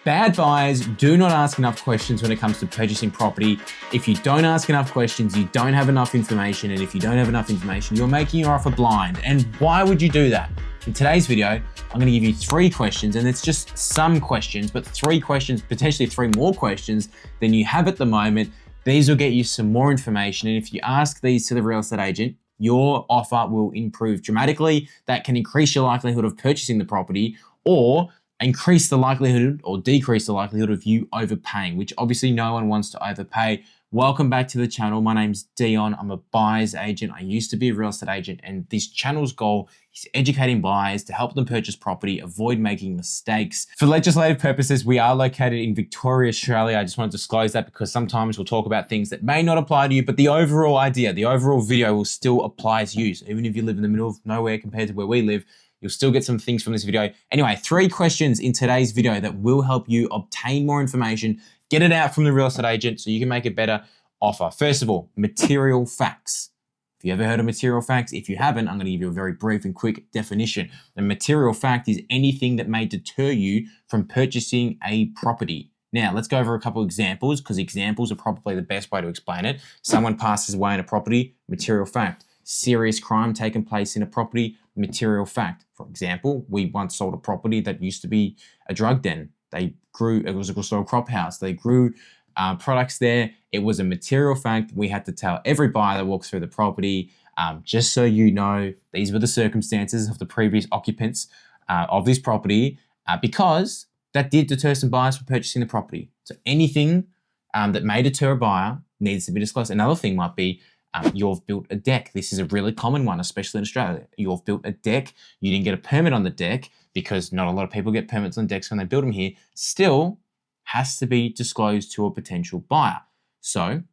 Bad buyers do not ask enough questions when it comes to purchasing property. If you don't ask enough questions, you don't have enough information. And if you don't have enough information, you're making your offer blind. And why would you do that? In today's video, I'm going to give you 3 questions, and it's just some questions, but 3 questions, potentially 3 more questions than you have at the moment. These will get you some more information. And if you ask these to the real estate agent, your offer will improve dramatically. That can increase your likelihood of purchasing the property, or increase the likelihood or decrease the likelihood of you overpaying, which obviously no one wants to overpay. Welcome back to the channel. My name's Dion. I'm a buyer's agent. I used to be a real estate agent, and this channel's goal is educating buyers to help them purchase property, avoid making mistakes. For legislative purposes, we are located in Victoria, Australia. I just want to disclose that because sometimes we'll talk about things that may not apply to you, but the overall idea, the overall video will still apply to you. So even if you live in the middle of nowhere compared to where we live, you'll still get some things from this video. Anyway, 3 questions in today's video that will help you obtain more information, get it out from the real estate agent so you can make a better offer. First of all, material facts. Have you ever heard of material facts? If you haven't, I'm going to give you a very brief and quick definition. A material fact is anything that may deter you from purchasing a property. Now, let's go over a couple of examples because examples are probably the best way to explain it. Someone passes away in a property, material fact. Serious crime taking place in a property, material fact. For example, we once sold a property that used to be a drug den. It was also a crop house. They grew products there. It was a material fact. We had to tell every buyer that walks through the property, just so you know, these were the circumstances of the previous occupants of this property, because that did deter some buyers from purchasing the property. So anything that may deter a buyer needs to be disclosed. Another thing might be, you've built a deck. This is a really common one, especially in Australia. You've built a deck. You didn't get a permit on the deck because not a lot of people get permits on decks when they build them here. Still has to be disclosed to a potential buyer. So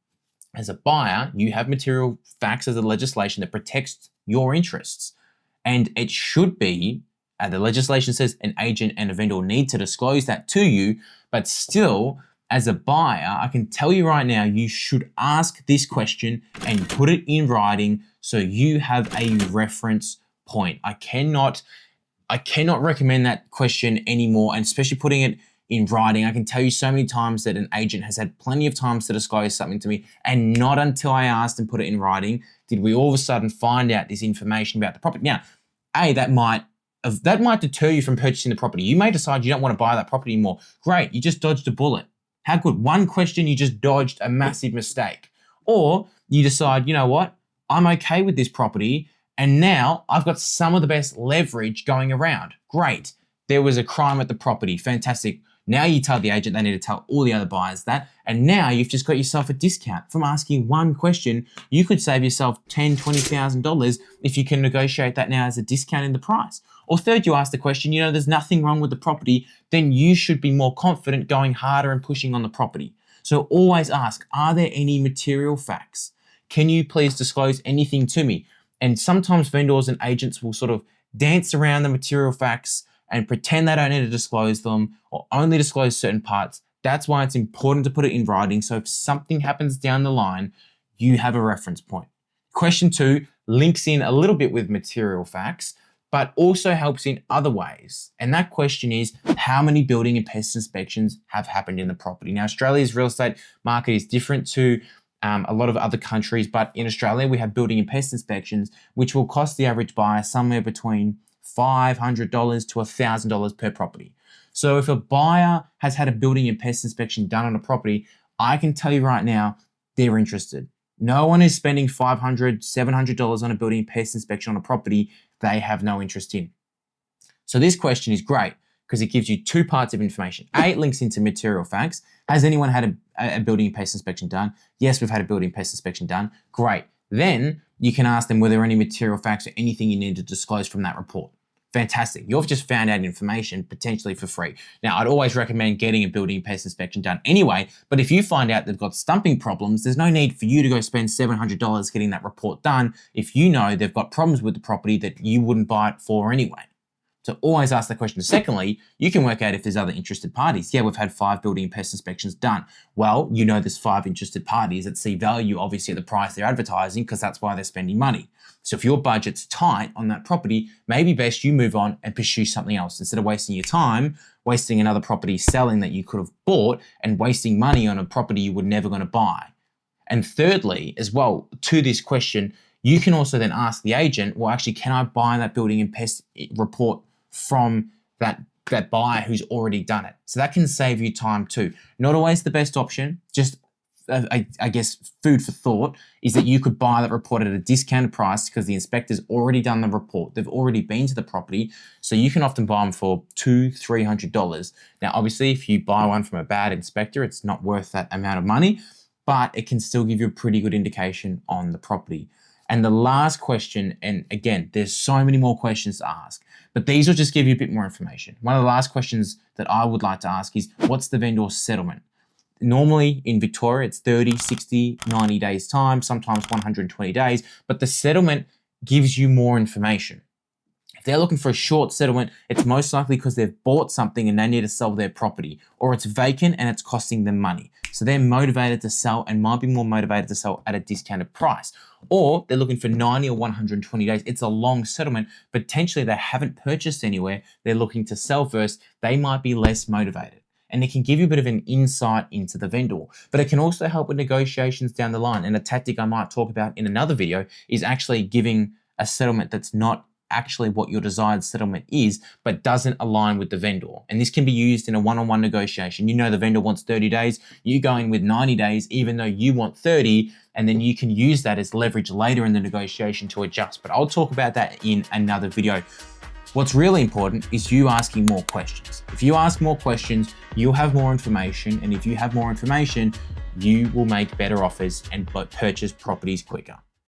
as a buyer, you have material facts as a legislation that protects your interests. And it should be, the legislation says an agent and a vendor need to disclose that to you, but still, as a buyer, I can tell you right now, you should ask this question and put it in writing so you have a reference point. I cannot recommend that question anymore, and especially putting it in writing. I can tell you so many times that an agent has had plenty of times to disclose something to me, and not until I asked and put it in writing did we all of a sudden find out this information about the property. Now, that might deter you from purchasing the property. You may decide you don't want to buy that property anymore. Great, you just dodged a bullet. How good? One question, you just dodged a massive mistake. Or you decide, you know what? I'm okay with this property, and now I've got some of the best leverage going around. Great. There was a crime at the property. Fantastic. Now you tell the agent they need to tell all the other buyers that, and now you've just got yourself a discount from asking one question. You could save yourself $10,000, $20,000 if you can negotiate that now as a discount in the price. Or third, you ask the question, you know, there's nothing wrong with the property, then you should be more confident going harder and pushing on the property. So always ask, are there any material facts? Can you please disclose anything to me? And sometimes vendors and agents will sort of dance around the material facts and pretend they don't need to disclose them or only disclose certain parts. That's why it's important to put it in writing, so if something happens down the line, you have a reference point. Question 2 links in a little bit with material facts, but also helps in other ways. And that question is, how many building and pest inspections have happened in the property? Now, Australia's real estate market is different to a lot of other countries, but in Australia, we have building and pest inspections, which will cost the average buyer somewhere between $500 to $1,000 per property. So if a buyer has had a building and pest inspection done on a property, I can tell you right now, they're interested. No one is spending $500, $700 on a building and pest inspection on a property they have no interest in. So this question is great because it gives you 2 parts of information. A, it links into material facts. Has anyone had a building and pest inspection done? Yes, we've had a building and pest inspection done. Great. Then you can ask them were there any material facts or anything you need to disclose from that report. Fantastic. You've just found out information potentially for free. Now, I'd always recommend getting a building and pest inspection done anyway, but if you find out they've got stumping problems, there's no need for you to go spend $700 getting that report done if you know they've got problems with the property that you wouldn't buy it for anyway. So always ask that question. Secondly, you can work out if there's other interested parties. Yeah, we've had 5 building and pest inspections done. Well, you know there's 5 interested parties that see value, obviously, at the price they're advertising, because that's why they're spending money. So if your budget's tight on that property, maybe best you move on and pursue something else instead of wasting your time, wasting another property selling that you could have bought, and wasting money on a property you were never going to buy. And thirdly, as well, to this question, you can also then ask the agent, well, actually, can I buy that building and pest report from that buyer who's already done it? So that can save you time too. Not always the best option, just I guess food for thought is that you could buy that report at a discounted price because the inspector's already done the report. They've already been to the property. So you can often buy them for $200-300. Now, obviously, if you buy one from a bad inspector, it's not worth that amount of money, but it can still give you a pretty good indication on the property. And the last question, and again, there's so many more questions to ask, but these will just give you a bit more information. One of the last questions that I would like to ask is, what's the vendor's settlement? Normally in Victoria, it's 30, 60, 90 days time, sometimes 120 days, but the settlement gives you more information. If they're looking for a short settlement, it's most likely because they've bought something and they need to sell their property, or it's vacant and it's costing them money. So they're motivated to sell and might be more motivated to sell at a discounted price. Or they're looking for 90 or 120 days. It's a long settlement. Potentially they haven't purchased anywhere. They're looking to sell first. They might be less motivated. And it can give you a bit of an insight into the vendor, but it can also help with negotiations down the line. And a tactic I might talk about in another video is actually giving a settlement that's not actually what your desired settlement is, but doesn't align with the vendor. And this can be used in a one-on-one negotiation. You know the vendor wants 30 days, you go in with 90 days, even though you want 30, and then you can use that as leverage later in the negotiation to adjust. But I'll talk about that in another video. What's really important is you asking more questions. If you ask more questions, you'll have more information. And if you have more information, you will make better offers and purchase properties quicker.